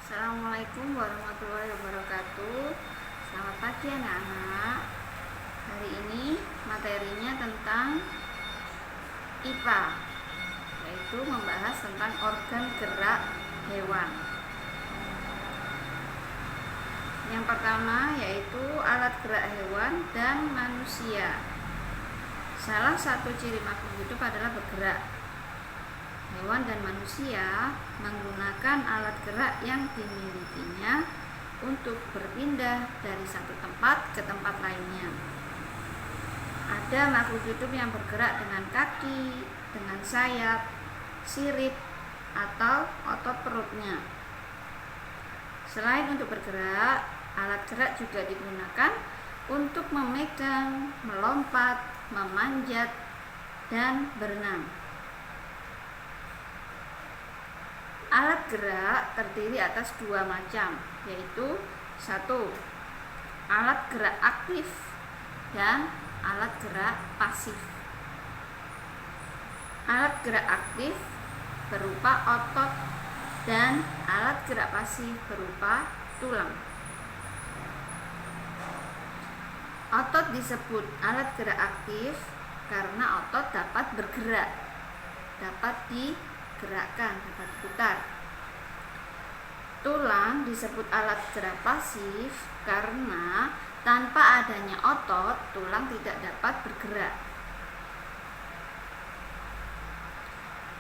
Assalamualaikum warahmatullahi wabarakatuh. Selamat pagi anak-anak. Hari ini materinya tentang IPA, yaitu membahas tentang organ gerak hewan. Yang pertama yaitu alat gerak hewan dan manusia. Salah satu ciri makhluk hidup adalah bergerak. Hewan dan manusia menggunakan alat gerak yang dimilikinya untuk berpindah dari satu tempat ke tempat lainnya. Ada makhluk hidup yang bergerak dengan kaki, dengan sayap, sirip, atau otot perutnya. Selain untuk bergerak, alat gerak juga digunakan untuk memegang, melompat, memanjat, dan berenang. Alat gerak terdiri atas dua macam, yaitu satu, alat gerak aktif dan alat gerak pasif. Alat gerak aktif berupa otot dan alat gerak pasif berupa tulang. Otot disebut alat gerak aktif karena otot dapat bergerak, dapat digerakkan, dapat putar. Tulang disebut alat gerak pasif karena tanpa adanya otot, tulang tidak dapat bergerak.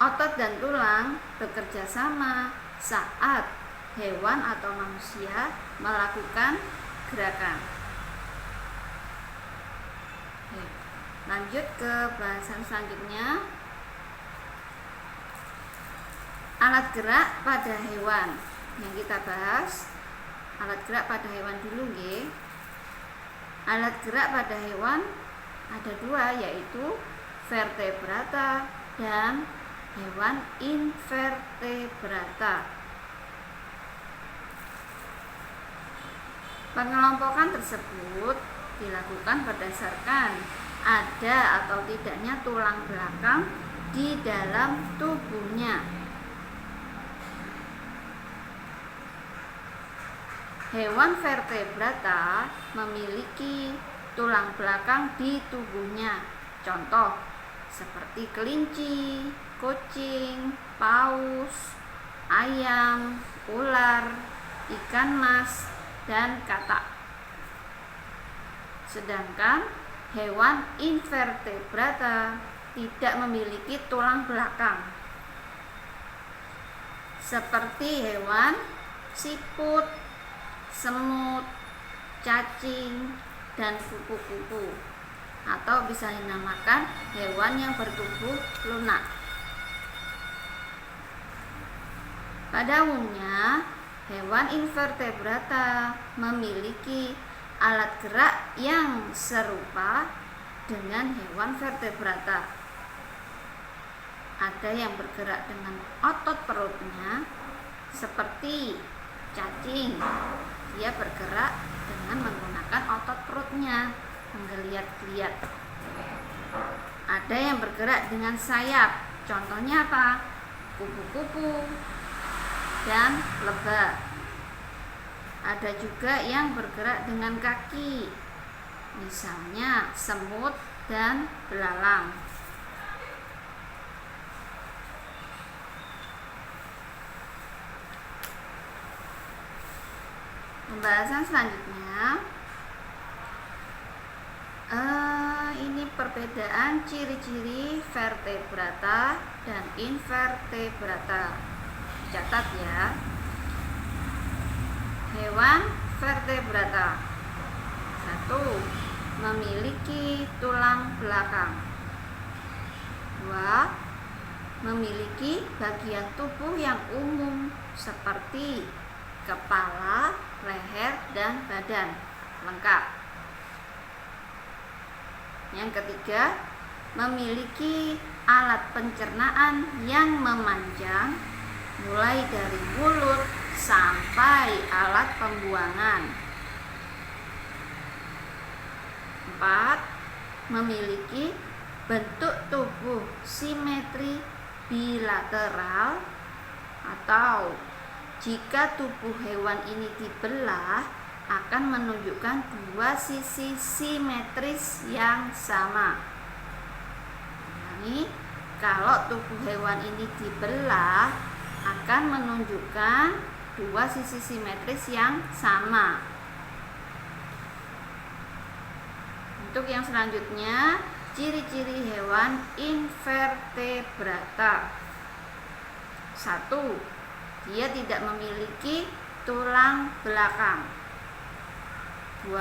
Otot dan tulang bekerja sama saat hewan atau manusia melakukan gerakan. Lanjut ke bahasan selanjutnya. Alat gerak pada hewan. Yang kita bahas alat gerak pada hewan dulu nggih. Alat gerak pada hewan ada dua, yaitu vertebrata dan hewan invertebrata. Pengelompokan tersebut dilakukan berdasarkan ada atau tidaknya tulang belakang di dalam tubuhnya. Hewan vertebrata memiliki tulang belakang di tubuhnya. Contoh seperti kelinci, kucing, paus, ayam, ular, ikan mas, dan katak. Sedangkan hewan invertebrata tidak memiliki tulang belakang, seperti hewan siput, semut, cacing, dan kupu-kupu, atau bisa dinamakan hewan yang bertubuh lunak. Pada umumnya, hewan invertebrata memiliki alat gerak yang serupa dengan hewan vertebrata. Ada yang bergerak dengan otot perutnya, seperti cacing. Dia bergerak dengan menggunakan otot perutnya, menggeliat-geliat. Ada yang bergerak dengan sayap. Contohnya apa? Kupu-kupu dan lebah. Ada juga yang bergerak dengan kaki, misalnya semut dan belalang. Pembahasan selanjutnya, ini perbedaan ciri-ciri vertebrata dan invertebrata. Catat ya. Hewan vertebrata. 1. Memiliki tulang belakang. 2. Memiliki bagian tubuh yang umum seperti kepala, leher, dan badan lengkap. Yang ketiga, memiliki alat pencernaan yang memanjang mulai dari mulut sampai alat pembuangan. 4. Memiliki bentuk tubuh simetri bilateral atau Jika tubuh hewan ini dibelah, akan menunjukkan dua sisi simetris yang sama. Ini kalau tubuh hewan ini dibelah, akan menunjukkan dua sisi simetris yang sama. Untuk yang selanjutnya, ciri-ciri hewan invertebrata. 1. Dia tidak memiliki tulang belakang. 2.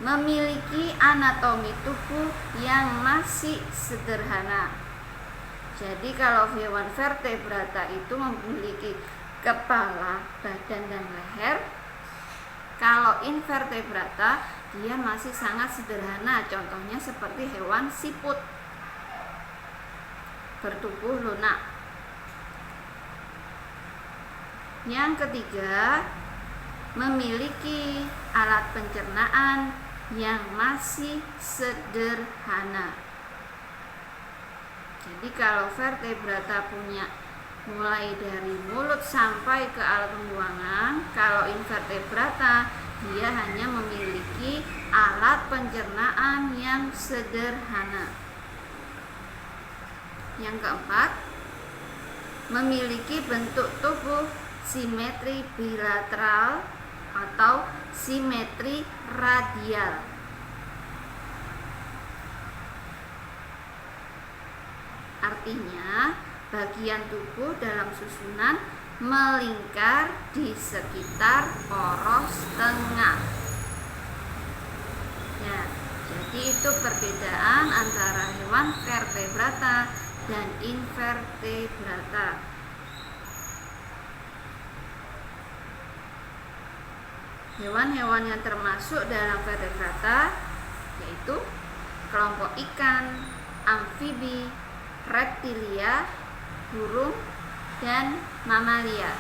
Memiliki anatomi tubuh yang masih sederhana. Jadi kalau hewan vertebrata itu memiliki kepala, badan, dan leher. Kalau invertebrata dia masih sangat sederhana. Contohnya seperti hewan siput, bertubuh lunak. Yang ketiga, memiliki alat pencernaan yang masih sederhana. Jadi kalau vertebrata punya mulai dari mulut sampai ke alat pembuangan, kalau invertebrata dia hanya memiliki alat pencernaan yang sederhana. Yang keempat, memiliki bentuk tubuh simetri bilateral atau simetri radial. Artinya, bagian tubuh dalam susunan melingkar di sekitar poros tengah. Ya, jadi itu perbedaan antara hewan vertebrata dan invertebrata. Hewan-hewan yang termasuk dalam vertebrata yaitu kelompok ikan, amfibi, reptilia, burung, dan mamalia.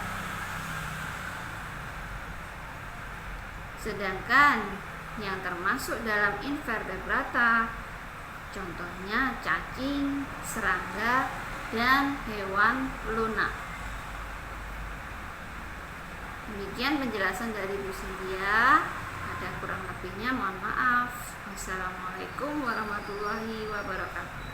Sedangkan yang termasuk dalam invertebrata contohnya cacing, serangga, dan hewan lunak. Demikian penjelasan dari Bu Cynthia. Ada kurang lebihnya mohon maaf. Wassalamualaikum warahmatullahi wabarakatuh.